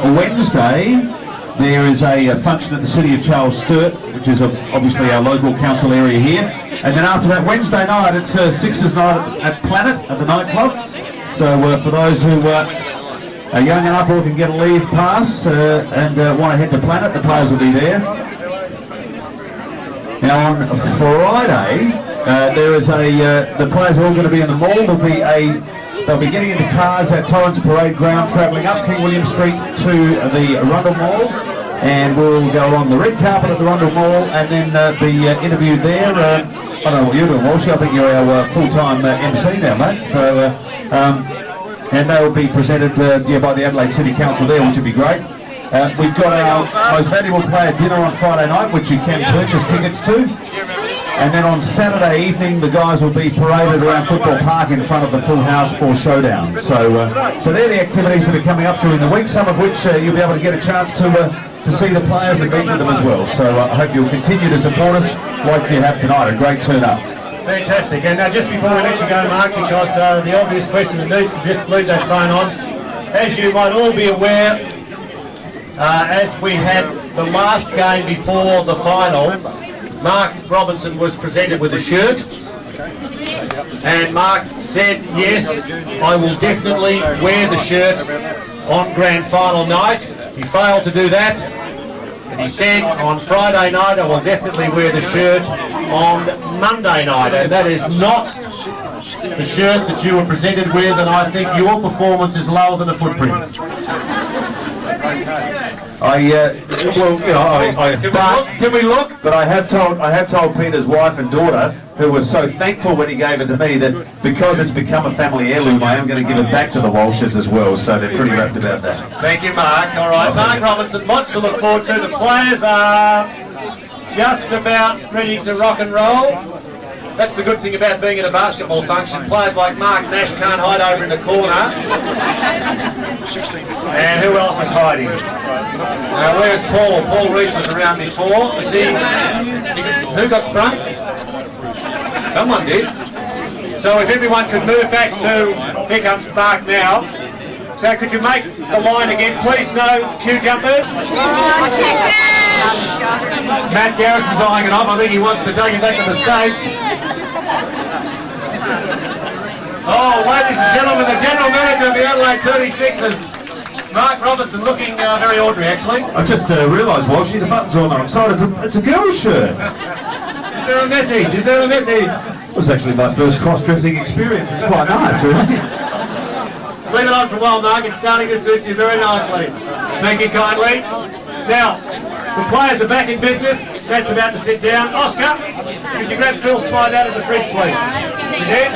Wednesday, there is a function at the City of Charles Sturt, which is obviously our local council area here. And then after that, Wednesday night, it's Sixers night at Planet, at the nightclub. So for those who are young enough or can get a leave pass and want to head to Planet, the players will be there. Now on Friday, there is the players are all going to be in the mall. They'll be getting into cars at Torrens Parade Ground, travelling up King William Street to the Arundel Mall, and we'll go along the red carpet at the Arundel Mall and then be interviewed there. I don't know what you're doing, Walsh. I think you're our full-time MC now, mate. So, and they'll be presented by the Adelaide City Council there, which would be great. We've got our most valuable player dinner on Friday night, which you can purchase tickets to. And then on Saturday evening, the guys will be paraded around Football Park in front of the Full House for Showdown. So they're the activities that are coming up during the week, some of which you'll be able to get a chance to see the players and meet with them as well. So I hope you'll continue to support us like you have tonight. A great turn-up. Fantastic. And just before we let you go, Mark, because the obvious question that needs to just leave that phone on, as you might all be aware, as we had the last game before the final, Mark Robinson was presented with a shirt, and Mark said, yes, I will definitely wear the shirt on grand final night. He failed to do that, and he said on Friday night I will definitely wear the shirt on Monday night, and that is not the shirt that you were presented with, and I think your performance is lower than a footprint. Can we look? But I have told Peter's wife and daughter, who were so thankful when he gave it to me, that because it's become a family heirloom, I am going to give it back to the Walshes as well. So they're pretty rapt about that. Thank you, Mark. All right, Mark Robinson, lots to look forward to. The players are just about ready to rock and roll. That's the good thing about being at a basketball function. Players like Mark Nash can't hide over in the corner. And who else is hiding? Where's Paul? Paul Reese was around before. Is he? Who got sprung? Someone did. So if everyone could move back to, here comes Mark now. So could you make the line again, please? No cue jumpers. Matt Garrison's eyeing it off. I think he wants to take it back to the States. Oh, ladies and gentlemen, the general manager of the Adelaide 36ers, Mark Robinson, looking very ordinary, actually. I just realised, Walshy, the buttons are on the wrong side. It's a girl's shirt. Is there a message? Is there a message? It was actually my first cross-dressing experience. It's quite nice, really. Leave it on for a while, Mark. It's starting to suit you very nicely. Thank you kindly. Now, the players are back in business. That's about to sit down. Oscar, could you grab Phil Spide out of the fridge, please? You did?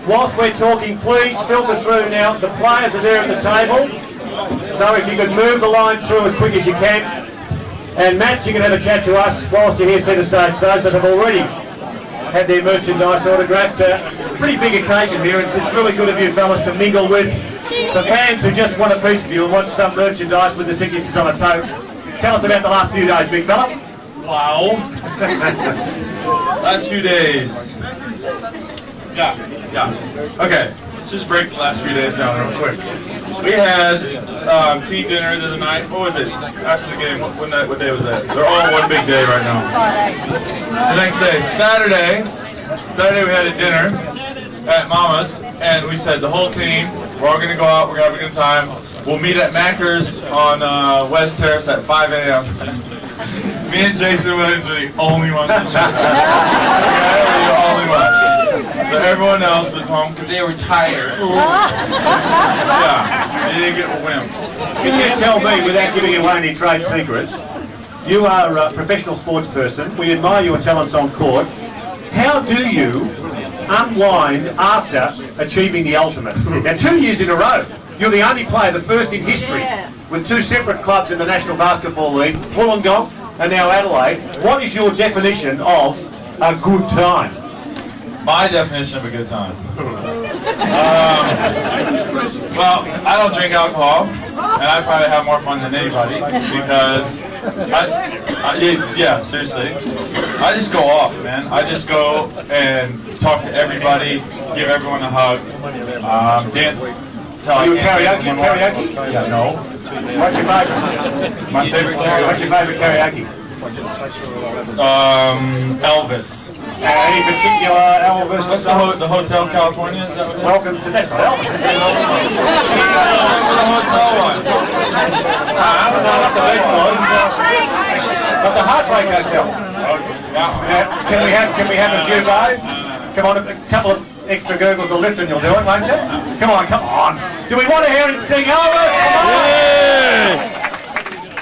Whilst we're talking, please filter through now. The players are there at the table. So if you could move the line through as quick as you can. And Matt, you can have a chat to us whilst you're here centre stage. Those that have already had their merchandise autographed. Pretty big occasion here. It's really good of you fellas to mingle with the fans who just want a piece of you and want some merchandise with the signatures on it. So tell us about the last few days, big fella. Wow. Last few days. Yeah. Okay, let's just break the last few days down real quick. We had team dinner the other night. What was it? After the game, what day was that? They're all one big day right now. The next day, Saturday we had a dinner at Mama's, and we said the whole team, we're all going to go out, we're going to have a good time. We'll meet at Macker's on West Terrace at 5 a.m. Me and Jason Williams were the only ones to show up. The only ones. So everyone else was home because they were tired. Yeah, they didn't get wimps. Can you tell me, without giving away any trade secrets, you are a professional sports person. We admire your talents on court. How do you unwind after achieving the ultimate? Now, 2 years in a row, you're the only player, the first in history, with 2 separate clubs in the National Basketball League, Wollongong and now Adelaide. What is your definition of a good time? My definition of a good time. Well, I don't drink alcohol, and I probably have more fun than anybody because, yeah, seriously, I just go off, man. I just go and talk to everybody, give everyone a hug, dance. Are you a karaoke? Yeah, no. What's your favorite? My favorite karaoke. What's your favorite karaoke? Elvis. Any particular Elvis? What's the Hotel California? Is that what it is? Welcome to that's not Elvis. The hotel one. I don't know what the best was. But the Heartbreak Hotel. Can we have a few guys? Come on, a couple of extra gurgles of lift and you'll do it, won't you? Come on. Do we want to hear him sing Elvis?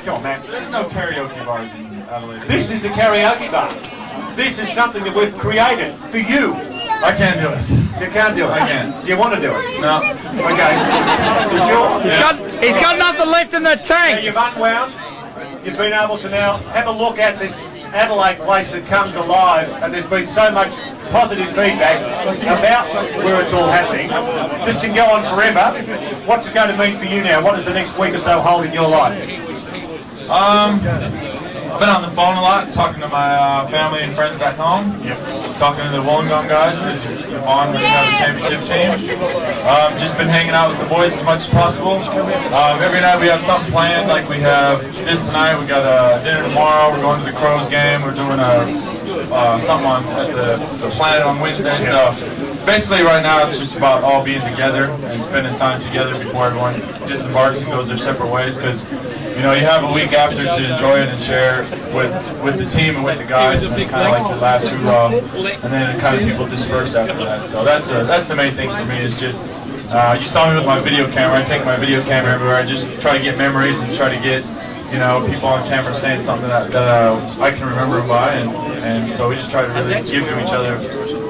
Come on, man. There's no karaoke bars in Adelaide. This is a karaoke bar. This is something that we've created for you. I can't do it. You can't do it. I can't. Do you want to do it? No. Okay. You sure? He's got nothing left in the So tank. you've unwound. You've been able to now have a look at this Adelaide place that comes alive, and there's been so much positive feedback about where it's all happening. This can go on forever. What's it going to mean for you now? What does the next week or so hold in your life? I've been on the phone a lot, talking to my family and friends back home. Talking to the Wollongong guys, because you're on when you have a championship team. Just been hanging out with the boys as much as possible. Every night we have something planned, like we have this tonight, we got a dinner tomorrow, we're going to the Crows game, we're doing something at the Planet on Wednesday. So basically right now it's just about all being together and spending time together before everyone disembarks and goes their separate ways, because you know, you have a week after to enjoy it and share with the team and with the guys, and it's kind of like the last hoorah, and then kind of people disperse after that. So that's the main thing for me, is just, you saw me with my video camera. I take my video camera everywhere. I just try to get memories and try to get, you know, people on camera saying something that I can remember them by, and so we just try to really give to each other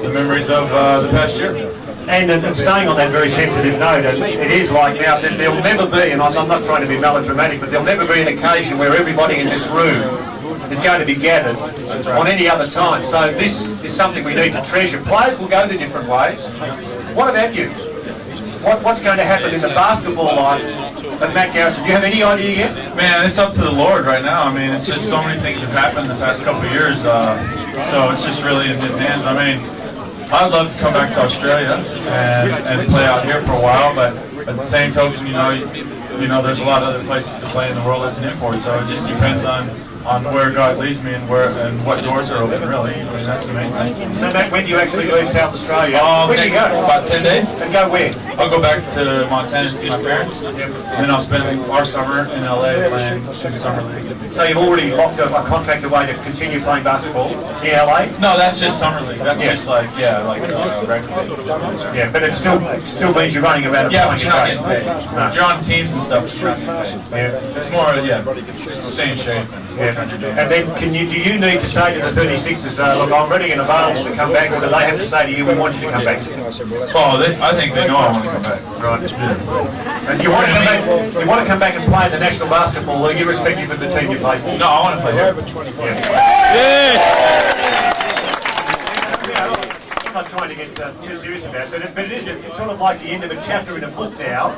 the memories of the past year. And staying on that very sensitive note, it is like now that there'll never be, and I'm not trying to be melodramatic, but there'll never be an occasion where everybody in this room is going to be gathered on any other time. So this is something we need to treasure. Players will go to different ways. What about you? What's going to happen in the basketball life of Matt Garrison? Do you have any idea yet? Man, it's up to the Lord right now. I mean, it's just so many things have happened the past couple of years, so it's just really in his hands. I mean, I'd love to come back to Australia and play out here for a while, but at the same token, you know, there's a lot of other places to play in the world as an import. So it just depends on where God leads me and what doors are open. Really, I mean, that's the main thing. So Matt, when do you actually leave South Australia? Where do you go? About 10 days. And go where? I'll go back to Montana and see my parents, and then I'll spend our summer in LA playing in the summer league. So you've already locked a contract away to continue playing basketball in LA? No, that's just summer league. That's just like regular. Yeah, but it still means you're running around and Yeah, but playing you're not a getting trade. paid. No. You're on teams and stuff, but you're not getting paid. Yeah. It's more, just to stay in shape. And then do you need to say to the 36ers, look, I'm ready and available to come back, or do they have to say to you, we want you to come back? Oh, I think they know I want to come back. Right. And you want to come back and play in the National Basketball League, irrespective of the team you play for? No, I want to play here. I'm not trying to get too serious about it, but it's sort of like the end of a chapter in a book now,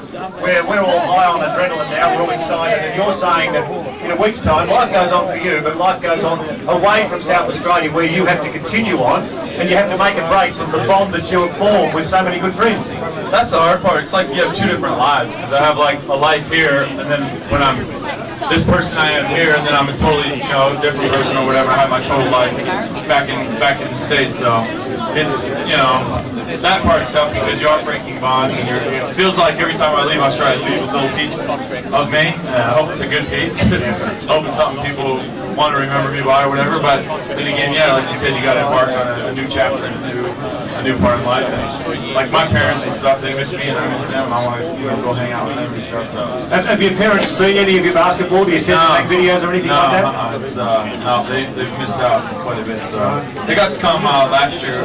where we're all high on adrenaline now, we're all excited, and you're saying that in a week's time, life goes on for you, but life goes on away from South Australia, where you have to continue on, and you have to make a break from the bond that you have formed with so many good friends. That's the hard part. It's like you have two different lives, because I have like a life here, and then when I'm this person I am here, and then I'm a totally different person or whatever. I have my total life back in the States, so it's that part's tough because you are breaking bonds, and it feels like every time I leave Australia, I leave with a little piece of me. I hope it's a good piece. I hope it's something people want to remember me by or whatever. But then again, like you said, you got to embark on a new chapter and a new part in life. And like my parents and stuff, they miss me and I miss them. I want to go hang out with them and stuff. So have your parents seen any of your basketball? Do you send them videos or anything like that? No, they've missed out quite a bit. So they got to come last year.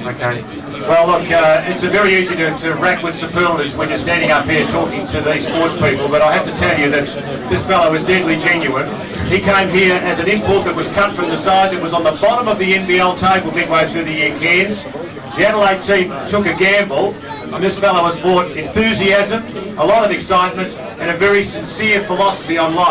Okay. Well, look, it's very easy to rack with superlatives when you're standing up here talking to these sports people, but I have to tell you that this fellow is deadly genuine. He came here as an import that was cut from the side that was on the bottom of the NBL table midway through the year, Cairns. The Adelaide team took a gamble, and this fellow has brought enthusiasm, a lot of excitement, and a very sincere philosophy on life.